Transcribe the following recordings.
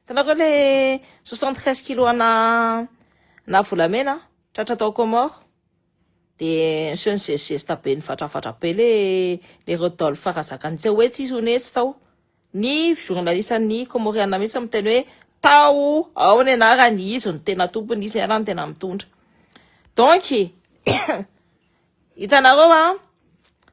Hitanareo le 73 kilos na volamena tratra tao Comore. De sy zesta be ny fatrafatra be le Rodolphe Farazakany tsy hoe tsisy honetsy tao. Ny journaliste ny Comoriana mihitsy miteny hoe tao ao ny anarany izy ny tena tompony izy arany tena mitondra. Donc hitanareo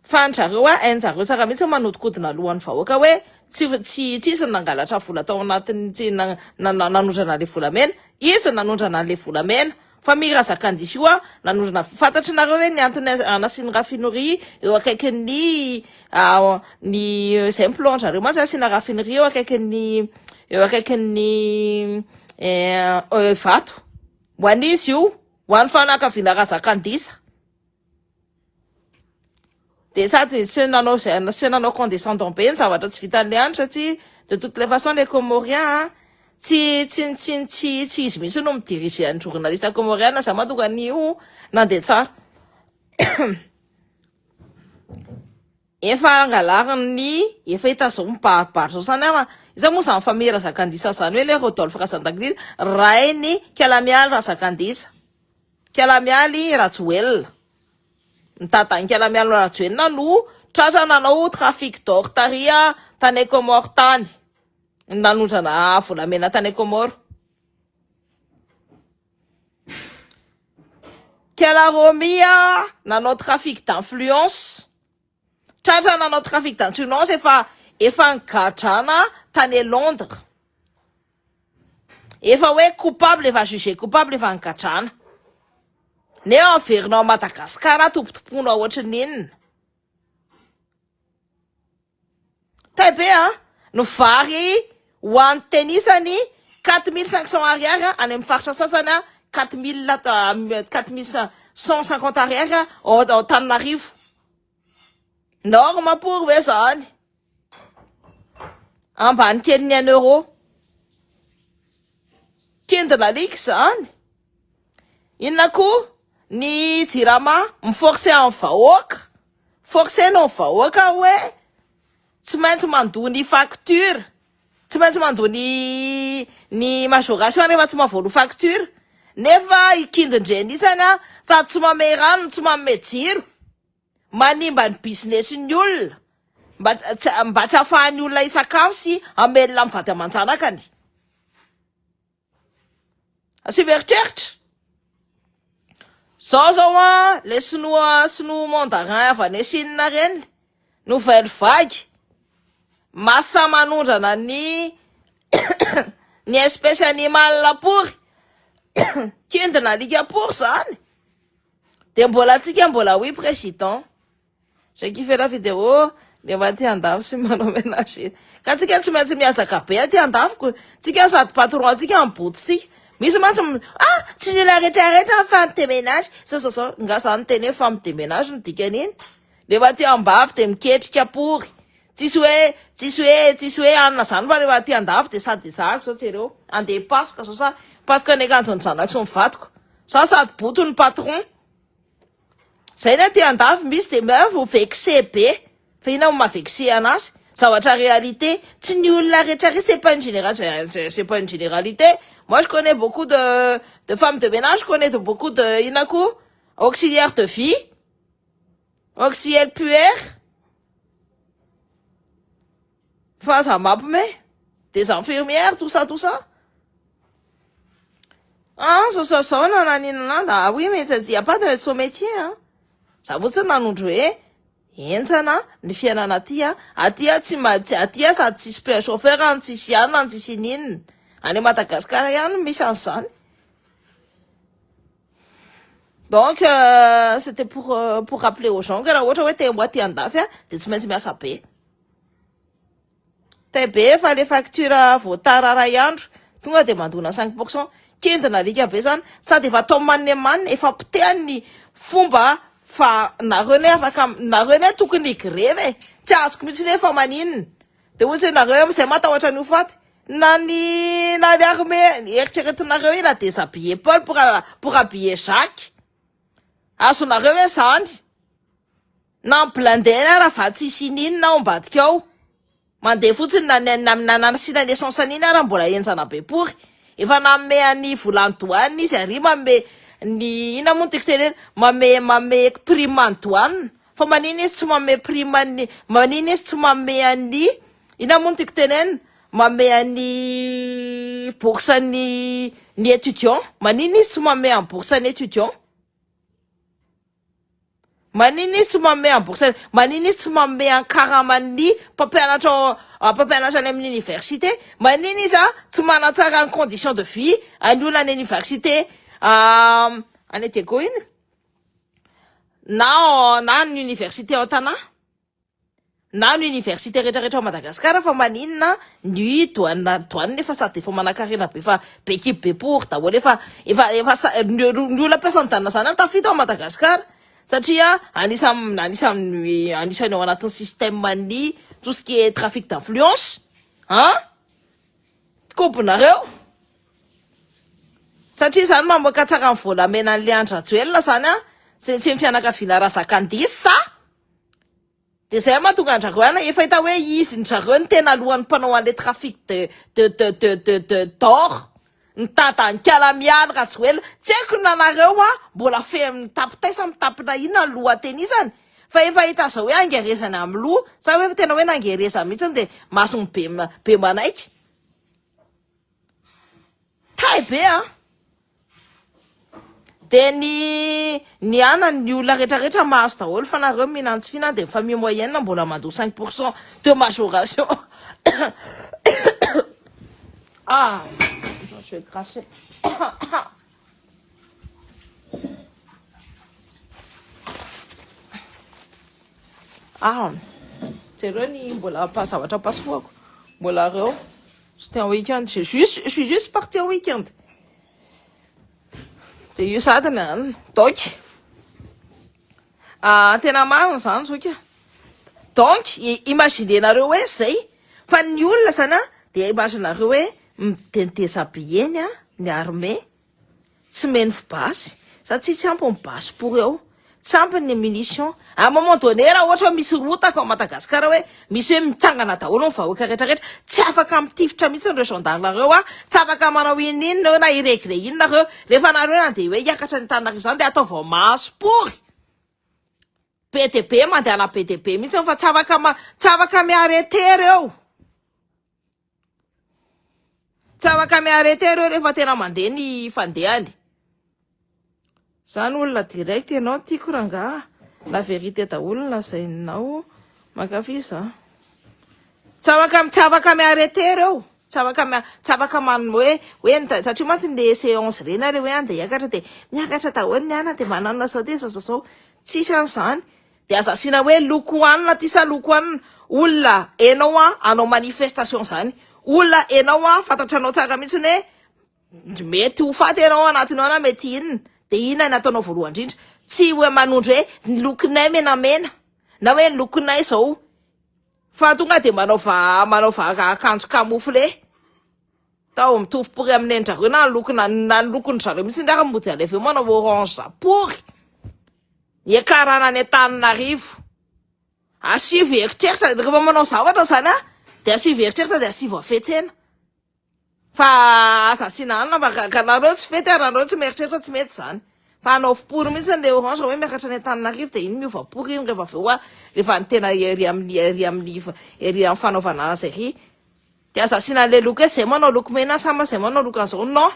fanjareo hainjareo tsara mihitsy manodikodina lohan'ny vahoaka hoe tsy nangalatra vola tao anatiny tsy nanondrana le volamena, izy nanondrana le volamena. Fa Mirazakandisy io nanondrana fantatry nareo hoe ny antony anasiany raffinerie eo akaikin'ny ny zay plonge-reo mantsy asiana raffinerie eo akaikin'ny vato. Ho an'izy io, ho an'ny fanakaviana Razakandisa. De sady sy nanao condescendant be ny zavatra tsy vitan'le andro satria de toutes les façons les Comoriens tsy izy mihitsy no midirige ny journaliste comoriana za matonga an'io nandeha tsara. Efa angalariny efa hitazao mibaribary zany ama iza moa zany fa Mirazakandisa zany hoe le Rodolphe Razakandisa rainy Kialamialy Razakandisa, Kialamialy Rajoelina. Ny tatany Kialamialy Rajoelina no tratra nanao trafic d'or taria tany Comore tany. Nanondrana volamena tany Comore. Kialaromia nanao trafic d'influence. Tratra nanao trafic d'influence efa ngadrana tany Londres. Efa hoe coupable efa jugé coupable efa ngadrana. Neo averinao Madagasikara tompotomponao ohatrin'inona. Taibe no vary ho an'ny tenisany 4500 ariary any amin'ny faritra sasany 4150 ariary ao Antananarivo. Norme pour ve zany. Ambany keliny en euro. Kendina lik zany. Inona koa ny jirama miforcé amin'ny vahoaka. Forcé no vahoaka hoe tsy maintsy mandoa ny facture. Tsy maintsy mandoa ny majoration rehefa tsy mahavoalo facture. Nefa ikindindreny isany sady tsy mamey rano tsy mamey jiro. Manimba ny business ny olona. Mba tsy ahafahan'ny olona isakafo sy amelona amin'ny vady aman-janakany. Asiveritreritra. Zao le sinoa mandarin avy any Chine reny. Nouvelle vague. Masa manondrana ny espèce animale lapory. Kendina alika pour zany. De mbola tsika mbola oui président. J'ai kiffé la vidéo. Le maty andafo sy manao ménage. Ka tsika tsy maintsy miazaka be aty andafoko. Tsika sady patron tsika ambotsika. Misy mantsy tsy ny la retraretra femme de ménage. Sao nga zany teny femme de ménage ny dikan'iny. Le maty ambavy de miketrika pory. Tsisy hoe anna zany fa rehefa aty andafo de sady zako sao tsereo. Andeha pasoka sao sa pasoka ny akanjony zanako sy ny vatiko. Sao sady boto ny patron. Zay ny aty andafo misy de vo vexé be. Fa ina mavexé anazy. Zavatra réalité. Tsy ny olona retra c'est pas une généralité. C'est pas une généralité. Moi je connais beaucoup de femmes de ménage. Je connais beaucoup de inaku, auxiliaires de vie. Auxiliaires puères. Enfin, ça m'a des infirmières, tout ça. Ah, ça, ah oui, mais il n'y a pas de son métier, hein. Ça vous dit, entsana ny fiainana aty sady tsisy chauffeur antsisy ihany antsisy ninona any Madagasikara ihany misy an'izany. Donc c'était pour rappeler aux gens que raha ohatra hoe te mboaty andafy de tsy maintsy miasa be. Be fa le facture voatara ray andro tonga de mandona 5%. Kendina alika be zany sady efa atao manne efa potehany fomba fa nareo ne tokony greve tsy azoko mitsy nefa maninona de ozy nareo amizay matahotra an'io faty na armée eritreretinareo ina déshabiller Paul pour habiller Jacques azonareo hoe zany na blindena raha va tsisy ninona ao ambadika ao mandeha fotsiny nanasina naissance an'iny ara mbola enjana bepory efa namme any volantoany izy ary mame ny ina moa tiky teneny mame prime antoine fa maniny izy tsy mame prime any maniny izy tsy mame any ina moa tiky teneny mame any bourse ny étudiant maniny izy tsy mame en bourse ny étudiant maniny izy tsy mame en bourse maniny izy tsy mame en karamany mpampianatra any amin'ny université maniny izy tsy manatsara ny condition de vie any olona any université any Diego iny na ny université ao Tana na ny université rehetrarehetra ao Madagasikara fa maninona ny douane efa sady efa manakarena be fa be équipe be pour daholo efa ny olona mpiasa ny tanana zany tafita ao Madagasikara satria anisany ao anatin'ny système ny tout ce qui est trafic d'influence komponareo satria zany mamoaka tsara ny volamena an'le Andrajoelina zany sy ny fianakaviana Razakandisa de zay mahatonga andrareo efa hita hoe izy ny zareo ny tena alohan'ny mpanao an'le trafic de d'or ny tata ny kalamiany Rajoelina tsy haiko nanareo mbola tapitaisa mitapina ina ny lohateny izany fa efa hita zao hoe angerezana amin'ny loha sa hoe tena hoe nangereza mihitsy de masony be manaiky tay be de ny anany ny olona rehetrarehetra mahazo daholo fa nareo minantsy fina de famille moyenne mbola mandoa 5% de majoration je vais cracher c'est ni mbola pas zavatra pasoako mbola reo c'était un week-end je suis juste parti en week-end de io sadiny donc tena marina zany zoka donc imaginenareo hoe zay fa ny olona zany de imaginenareo hoe mitentesa be eny ny armée tsy meno fibasy satria tsy ampy ny basy pour eo tsy ampy ny munition à un moment donné raha ohatra hoe misy rotaka ao Madagasikara hoe misy hoe mitsangana daholo ny vahoaka rehetrarehetra tsy afaka mitifitra mihitsy ireo gendarmereo tsy afaka manao inona na iregle inona reo rehefa nareo nandeha hoe hiakatra ny Antananarivo zany de ataovao mahasopory PDB mandeha ana PDB mihitsy fa tsy afaka miarete reo tsy afaka miarete reo rehefa tena mandeha ny fandehany zany olona direct ianao tiako ranga la vérité daholo lazainao makafiza tsy afaka miarete reo tsy afaka manao hoe satria matsy le séance reny re hoe andeha hiakatra de miakatra daholo ny ana de manana sao de sao tsisy an'izany de azasina hoe loko anina ty sa loko anina olona enao anao manifestation zany olona enao fantatranao tsara mihitsy hoe mety ho faty enao anatiny ao na mety inona de ina nataonao voalohany indrindra tsy hoe manondro hoe ny lokonay menamena na hoe ny lokonay zao fa tonga de manao akanjo camouflé tao mitovy amin'ny endrareo na ny lokony zareo mihitsy ndraka mody aleve manao orange zapory ekarana ny Antananarivo asivy eritreritra rehefa manao zavatra zany de asivy eritreritra de asivy afetsena fa azasina anina ka nareo tsy fety ary nareo tsy mieritreritra tsy mety zany fa anao fipory mihitsy le orange hoe miakatra ny Antananarivo de iny miovapory iny rehefa aveo rehefa ny tena ery amin'ny fanaovana azy ery de azasina le loko hoe zay manao loko mena sama zay manao loko an'izao non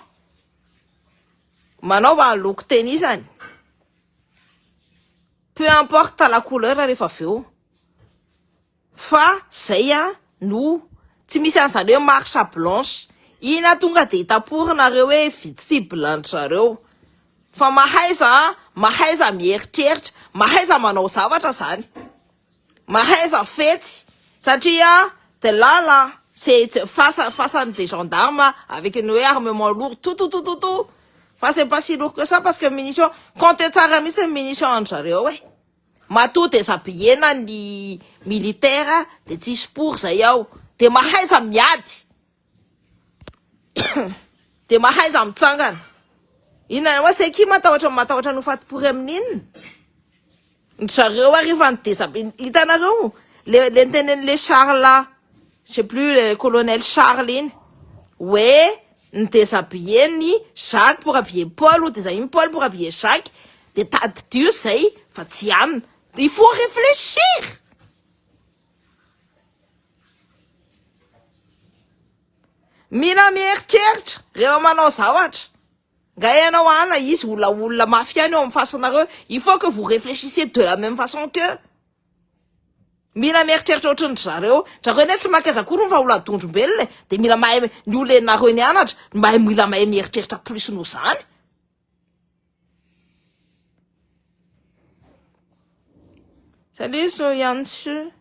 manao loko tennis zany peu importe la couleur rehefa aveo fa zay no tsy misy an'izany hoe marche blanche ina tonga de hitaporinareo hoe visible an'zareo fa mahaiza mieritreritra mahaiza manao zavatra zany mahaiza fety satria de là c'est face à des gendarmes avec une armement lourd tout fa c'est pas si lourd que ça parce que munition compte tsara misy munition an'zareo mato de zabihena ny militaire de tsisy pour zay ao de mahaiza miady de mahaiza mitsangana inona hoe c'est qui matahotra no fatipory amin'inona ny zareo rehefa ny desabe hitanareo le tenen'le Charles je sais plus, le colonel Charline. Ouais, nous habillé ni Jacques pour habiller Paul ou des amis Paul pour habiller Jacques. Des tas de Dieu, c'est, Fatiam. Il faut réfléchir. Mina mieritreritra, reo manao zavatra. Nga ianao ana izy olona mafia eo amin'ny fasonareo, il faut que vous réfléchissiez de la même façon que. Mila mieritreritra ohatrin'ny zareo ne tsy makaiza koa no fa olona adondrombelona de mila mahay ny olonareo nianatra, mila mahay mieritreritra plus noho zany. Salut Soyansu.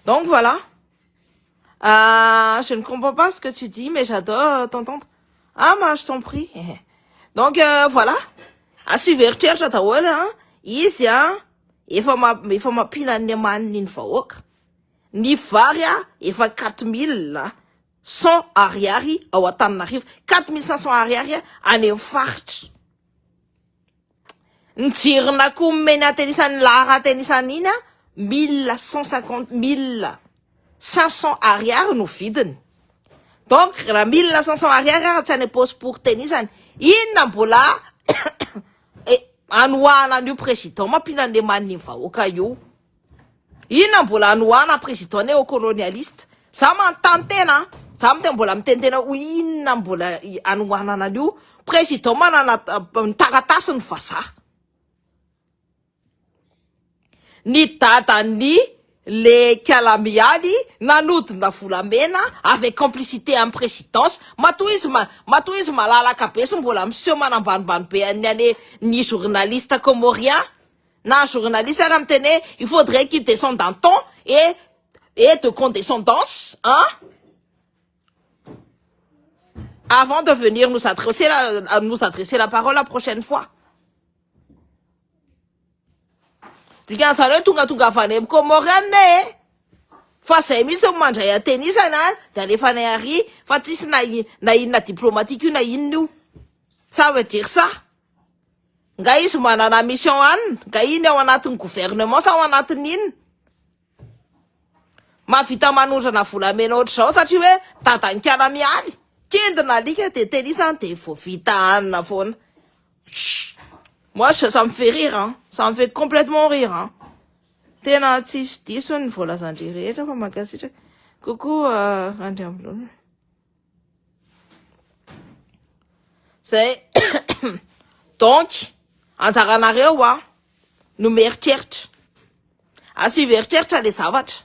Donc voilà. Je ne comprends pas ce que tu dis, mais j'adore t'entendre. Ah, moi, je t'en prie. Donc voilà. Asi veritreritra daholo izy efa mampina ny amaniny vahoaka. Ny vary efa 4100 ariary ao Antananarivo. 4500 ariary any amin'ny faritra. Ny jirona koa mena atenisany lara atenisany iny 1500 ariary no vidiny. Donc raha 1500 ariary tsy any pose pour tenisany. Inona mbola anoana an'io président mampina ny amaniny vahoaka io. Inona mbola anoana président au colonialiste. Za mantany tena, za mbola mitentena ho inona mbola anoana an'io président manana taratasy ny vazaha. Ni dadany le Kalamiani nanodina volamena avec complicité en présidence. Matoizy malalaka be sy mbola miseho manambanimbany be ny journaliste comorien. Na journaliste ramtene, il faudrait qu'il descende en ton et de condescendance, avant de venir nous adresser la parole la prochaine fois. Diga zareo tonga avany amin'ny Comorien fa zay mihitsy mandray atenisana de alefanay ary fa tsisy na inona diplomatique io na inona io. Ça veut dire ça. Nga izy manana mission anina, nga iny ao anatin'ny gouvernement sa ao anatin'ny inona. Mavita manondrana volamena ohatr'izao satria hoe dadany Kalamiany. Kendina alika de tenisany de vao vita anina foana. Moi, ça me fait rire, ça me fait complètement rire. Tena tsisy diso ny voalazandry rehetra fa makasitra. Coucou, Randy Amblon. C'est donc, anjaranareo no mieritreritra. Asy veritreritra le zavatra.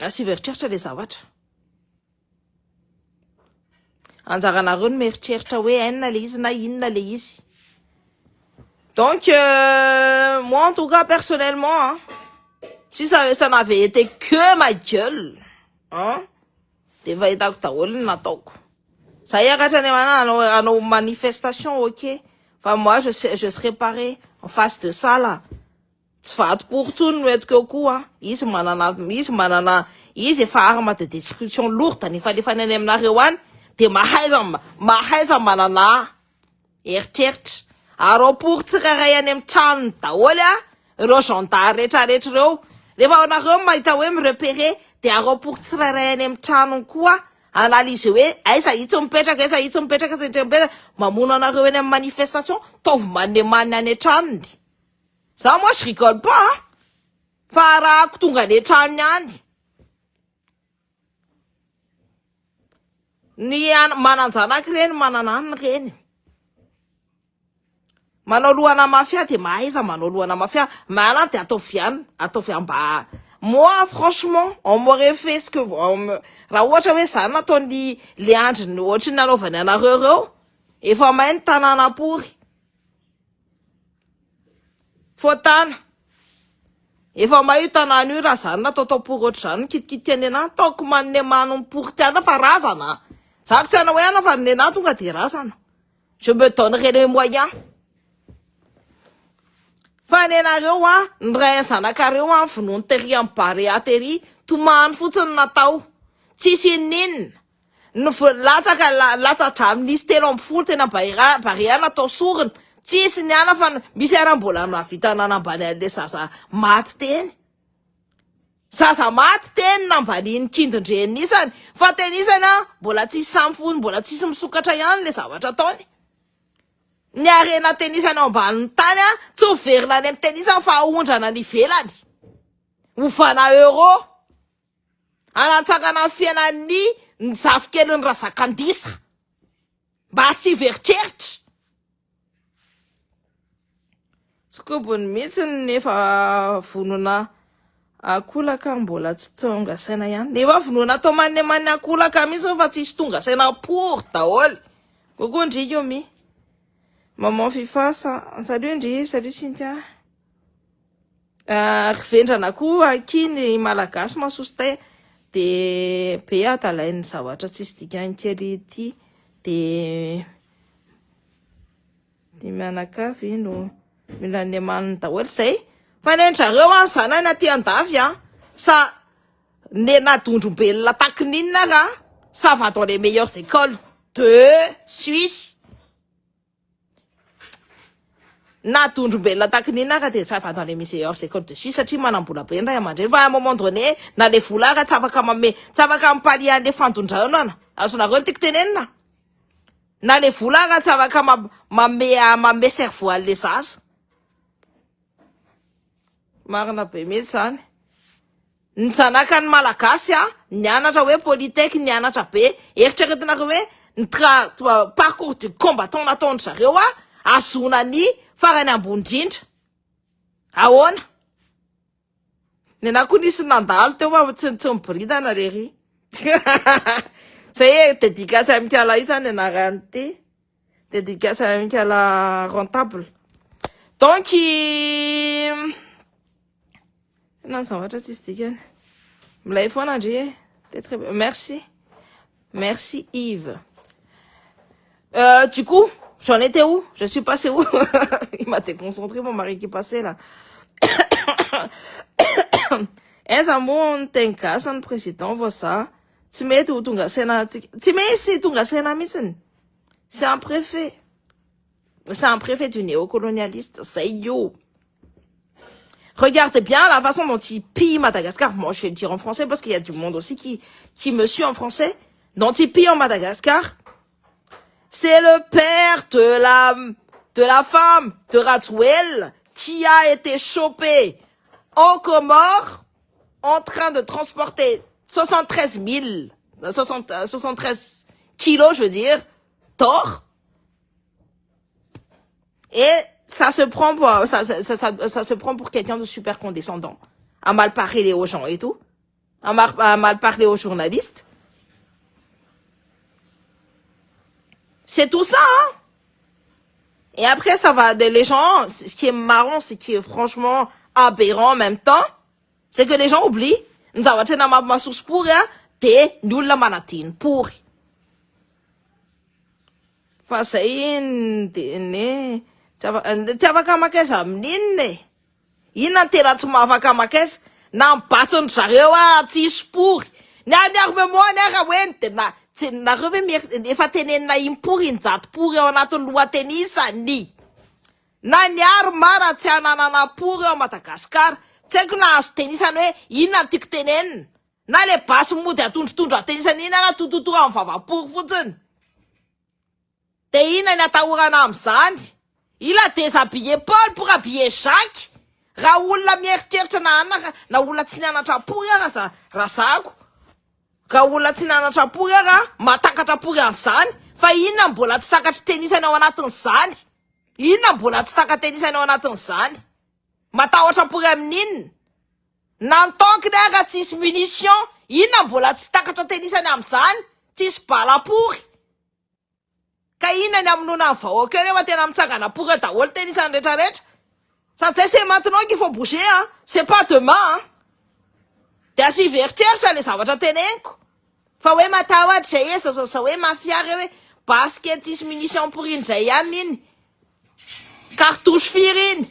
Asy veritreritra le zavatra. Anjaranareo no mieritreritra hoe inona le izy na inona le izy. Donc moi en tout cas personnellement si ça n'avait été que ma gueule de va hitako daholo ny nataoko. Ça hiakatra ny anao manifestation, ok, enfin moi je serais paré en face de ça là. Tsy vato pour tout no etiko koa izy efa arme de destruction lourde nefa lefa ny aminareo any de mahaiza manana eritreritra. Aro pour tsirairay any amin'ny tranony daholo reo gendarme rehetrarehetra reo. Rehefa anareo mahita hoe mirepere de aro pour tsirairay any amin'ny tranony koa analyse hoe aiza itsy mipetraka mamono anareo eny amin'ny manifestation tovy manimany any antranony. Ça moi je rigole pas fa raha tonga any antranony any. Ny mananjanaky reny mananany reny. Manao lohana mafia de mahaiza manao lohana mafia. Mana de atao fiamba. Moi franchement on m'aurait fait ce que raha ohatra hoe zany nataony le andriny ohatry ny nanaovany anareo reo efa mahay ny tanàna pory. Fotana efa mahay tanàna io raha zany natao pory ohatry zany kitikity any ana taoko manne manon pory tiana fa razana. Zaka tsy ana hoe ana fa nena tonga de razana. Je me donnerai les moyens. Fa nenareo ny ray zanakareo vonoiny tery amin'ny bare atery tomany fotsiny natao. Tsisy ninona. latsatra amin'isy telo amby folo tena bariana atao sorona. Tsisy niana fa misy ara mbola navita nanambany an'le sasa maty teny. Sasa maty teny nambaniny kindindreny isany. Fa teny isany mbola tsisy samfony, mbola tsisy misokatra ihany le zavatra ataony. Ny arena tenisany ao ambanin'ny tany tsy ho verina any amin'ny tenisany fa ahondrana ny velany. Hovana euro. Anatsakana fiainan'ny ny zafikeliny razakandisa. Mba sy veritreritra. Skobony mihitsy nefa vonona akolaka mbola tsy tonga saina ihany. Nefa vonona atao manne akolaka mihitsy fa tsisy tonga saina pour daholo. Coucou Ndri Yomi. Maman Fifa, salut Ndri, salut Cynthia. Rivendrana koa akiny malagasy masoste de be atalainy zavatra tsisy dikany kely ity de mianakavy no mila ny maniny daholo zay. Fa nendrareo zanany aty andafy sa ne nadondrombelona takininina ka ça va dans les meilleures écoles de Suisse. Nadondrombelona takininina ka de ça va dans les meilleures écoles de Suisse satria manambola be ray aman-dreny fa à un moment donné na le volaka tsy afaka mipaly an'le fandondrana azonareo tiako tenenina. Na le volaka tsy afaka mame cerveau an'le zaza. Marina be mihitsy zany. Ny zanaka ny malagasy nianatra hoe politek, nianatra be. Eritreretinareo hoe ny parcours du combattant nataony zareo azona ny farany ambony indrindra. Ahoana? Nena koa nisy nandalo teo tsy miboridana rery. Zay dédicace amicala io zany anarany ty. Dédicace amicala rentable. Donc non, ça va être artistique. L'iPhone a dit, t'es très bien. Merci. Merci Yves. Du coup, j'en étais où? Je suis passé où? Il m'a déconcentré, mon mari qui passait là. Eza mon tenka, son président, voit ça. Tu mets tout ton gasena, tu mets ici ton gasena mission. C'est un préfet. C'est un préfet du néocolonialiste. C'est yo. Regardez bien la façon dont il pille Madagascar. Moi, je vais le dire en français parce qu'il y a du monde aussi qui me suit en français. Dont il pille en Madagascar. C'est le père de la femme de Ratswell qui a été chopé en Comores en train de transporter 73 kilos, je veux dire, d'or. Et ça se prend pour quelqu'un de super condescendant. À mal parler aux gens et tout. À mal parler aux journalistes. C'est tout ça, hein. Et après, ça va, les gens, ce qui est marrant, ce qui est franchement aberrant en même temps, c'est que les gens oublient. Nous avons été dans ma source pour, nous la manatine pour. Fasain, Tiavaka makeza amin'inny inona tena tsy mahavaka makeza na mibasony zareo tsisy pory ny anyaro memoany ara hoe tena tsy nareo hoe efa tenenina impory injato pory ao anatin'ny lohatenisany na niaro mara tsy ananana pory ao Madagasikara tsy haiko na azo tenisany hoe inona tiako tenenina na le basy mody atondrotondro atenisany iny ara tototora amin'ny vavapory fotsiny de inona ny atahorana am'izany. Il a déshabillé Paul pour habiller Jacques. Raoul la mieritreritra na olona tsy nianatra pory razako. Raoul la tsy nianatra pory matakatra pory an'izany. Fa inona mbola tsy takatra tenisany ao anatin'izany? Inona mbola tsy taka tenisany ao anatin'izany? Matahotra pory amin'inona? Nantonkiny ara tsisy munition. Inona mbola tsy takatra tenisany am'izany? Tsisy balapory. Ka inona ny aminona ny vahoaka eo rehefa tena mitsangana pory daholo tenisany rehetrarehetra. Satria c'est maintenant qu'il faut bouger, hein. C'est pas demain, hein. De asy veritreritra le zavatra teneniko. Fa hoe matahotra zay zaza hoe mafiary hoe basket tsisy munition pour indray ihany iny. Cartouche firy iny.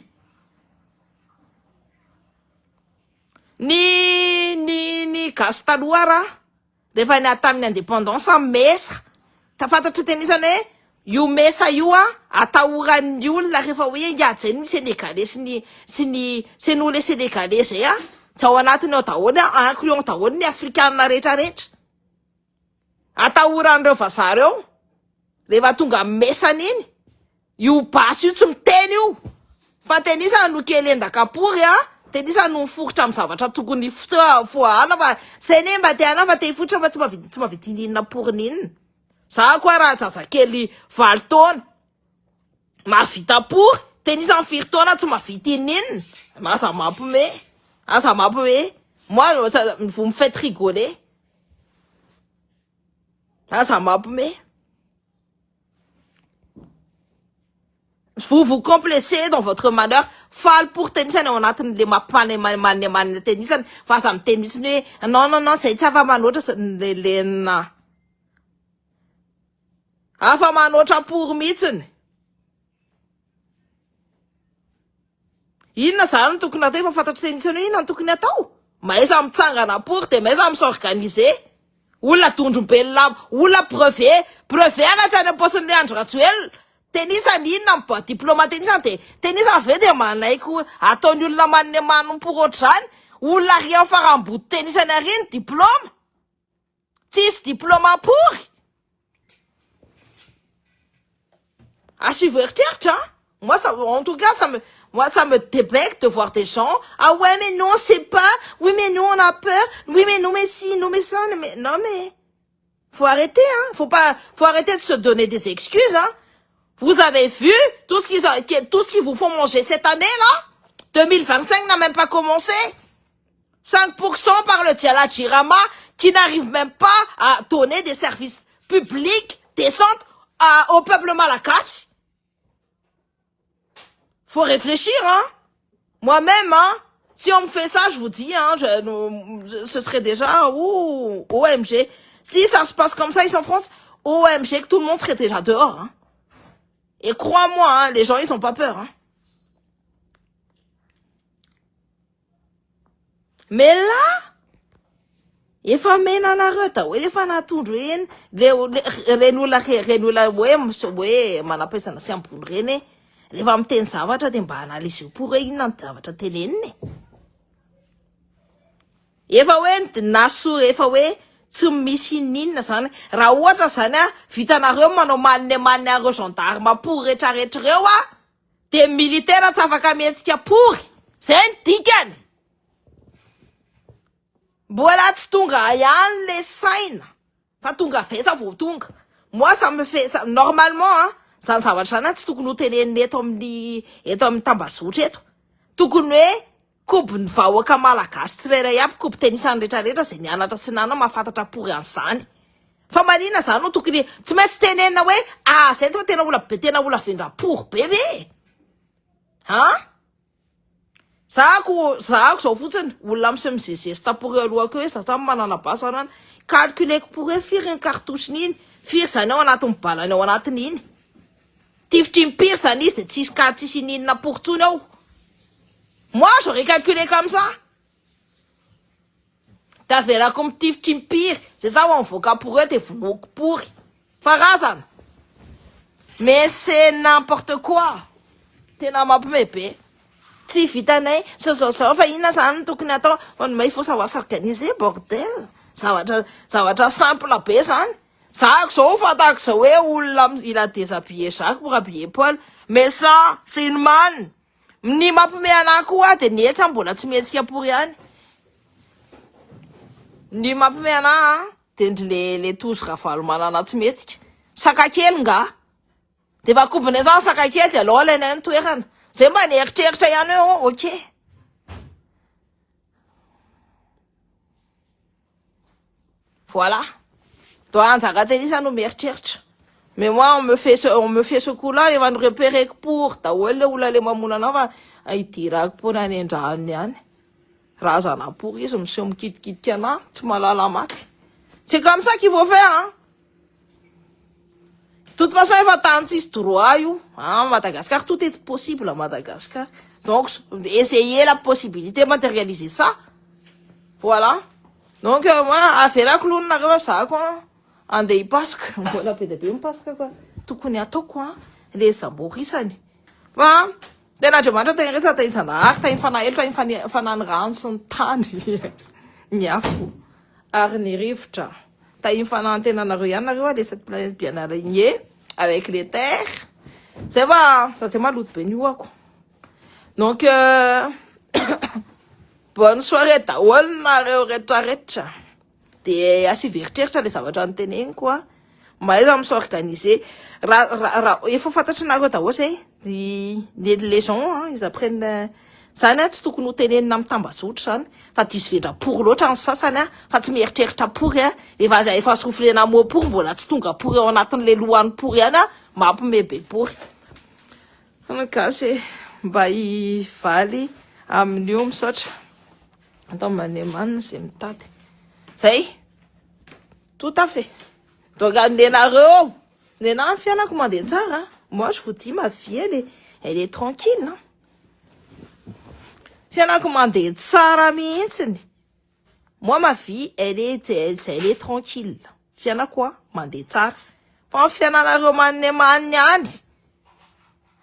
Ny gasy taloha raha rehefa tamin'ny indépendance mesa tafantatry tenisany hoe io mesa io atahoran'ny olona rehefa hoe iady zay ny sénégalais sy ny olo sénégalais zay tsy ao anatiny ao daholo incluant daholo ny afrikanina rehetrarehetra atahoran'ireo vazaha reo rehefa tonga mesany iny io basy io tsy miteny io fa tenisany no kely endakapory tenisany no mifokotra amin'ny zavatra tokony foahana fa zay mba tiana fa te fotra fa tsy mahavitin'inona porin'inona za koa raha zazakely 20 taona mahavita pory tenisany 5 taona tsy mahavitin'inona aza mampime moi vous me faites rigoler aza mampime vous complaisez dans votre malheur faly pour tenisany ao anatin'le mampimanimany tenisany fa aza miteny mihitsiny hoe non zay tsy afa manoatra lelena afa manoatra pory mihitsiny inona zany no tokony atao efa fantatry tenisany hoe inona no tokony atao maiza mitsangana pory de maiza misorganiser olona dondrombelona olona brevet ratsy any am-posin'le Andry Rajoelina tenisany inona miba diplôma tenisany de tenisany aveo de manaiky ataony olona manne manomporotry zany olona ry amin'ny farambody tenisany ariny diplôma tsisy diplôma pory asivy eritreritra moi en tout cas ça me débecte de voir des gens ouais mais non c'est pas oui mais nous on a peur oui mais non mais si non mais ça mais non mais faut arrêter faut arrêter de se donner des excuses Vous avez vu tout ce qu'ils vous font manger cette année-là? 2025 n'a même pas commencé. 5% par le Tiala Chirama qui n'arrive même pas à donner des services publics décents au peuple malakache. Faut réfléchir, Moi-même, si on me fait ça, je vous dis, ce serait déjà, OMG. Si ça se passe comme ça ici en France, OMG, que tout le monde serait déjà dehors, Et crois-moi, les gens, ils ont pas peur, Mais là, il faut mener en arrêt, il faut en attendre, rehefa miteny zavatra de mba analyse pour inona ny zavatra teneniny efa hoe naso efa hoe tsy misy ninona zany raha ohatra zany vitanareo manao manne areo gendarme pour retraretra reo de militaire tsy afaka mihetsika pory zay ny dikany mbola tsy tonga ihany le saina fa tonga vesa vao tonga moi ça me fait ça normalement zany zavatra zany tsy tokony ho teneniny eto amin'ny tambazotra eto tokony hoe kobony vahoaka malagasy tsirairay aby koby tenisany retraretra zay nianatra sy nana mahafantatra pory an'izany fa marina zany no tokony tsy maintsy tenenina hoe zay tena ola be tena ola vendra-pory be ve zako zao fotsiny olona misemizezesta pory alohako hoe za samy manana basa anany calculeko pory hoe firy ny cartouche-n'iny firy zany ao anatin'ny balany ao anatiny iny tifitry mipire zany izy de tsisy ninona pourtsony ao moi j'aurais calculé comme ça taverako mitifitry mipire zay za ho mivoaka pory eo de vonoako pory farazana mais c'est n'importe quoi tena mampime be tsy vitanay sao fa inona zany tokony atao il faut savoir s'organiser bordel zavatra simple be zany Zako zao fatako zao hoe olona il a déshabillé Jacques pour habiller Paul mais ça c'est une manne ny mampime anahy koa de nihetsa mbola tsy mihetsika pory ihany ny mampime anahy de le tozo ravalo manana tsy mihetsika sakakely nga de vakobiny zany sakakely de aloha alaina ny toerana zay mba nieritreritra ihany hoe ok voilà anjaka tenisany no mieritreritra mais moi on me fait ce coup là il va nous repérer pour daholo le olona le mamona anao fa idirako pory any andrahany ihany razana pory izy miseho mikitikitika anahy tsy malala maty c'est comme ça qu'il faut faire de toute façon efa tany tsisy droit io Madagascar tout est possible à Madagascar donc essayez la possibilité de matérialiser ça voilà Donc moi avelako lonareo zako andeha hipasoka mbola be dia be mipasoka koa tokony ataoko le zamborisany fa tena andriamanitra tena resaka taizanahary taimfanahelo taimfanany rano sy ny tany ny afo ary ny rivotra taimfanany tena nareo ihany nareo le cette planète bien alignée avec les terres zay fa za zay maloto be ny oako donc bonne soirée daholo nareo rehetrarehetra de asiveritreritra le zavatra nyteneny koa maiza amin'ny s'organiser raha efa fantatry nareo daholo zay les gens ils apprennent zany tsy tokony ho tenenina amin'ny tambazotra zany fa diso vedra pour loatra ny sasany fa tsy mieritreritra pour efa soufflena mo pour mbola tsy tonga pour ao anatin'le lohany pour ihany mampimebe pour gasy mba hivaly amin'io misaotra atao manemanina zay mitady zay tout à fait donc nenareo nena fianako mandeha tsara moi je vous dis ma vie elle est tranquille fianako mandeha tsara mihitsiny moi ma vie elle est tranquille fianako mandeha tsara fa fiananareo manemanina ihany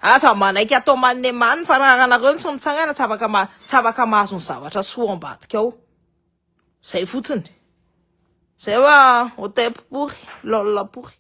asa manaiky atao manemanina fa raha nareo tsy mitsangana tsavaka mahazo ny zavatra soa ambadika ao zay fotsiny zay wa au tempo pourri lol pourri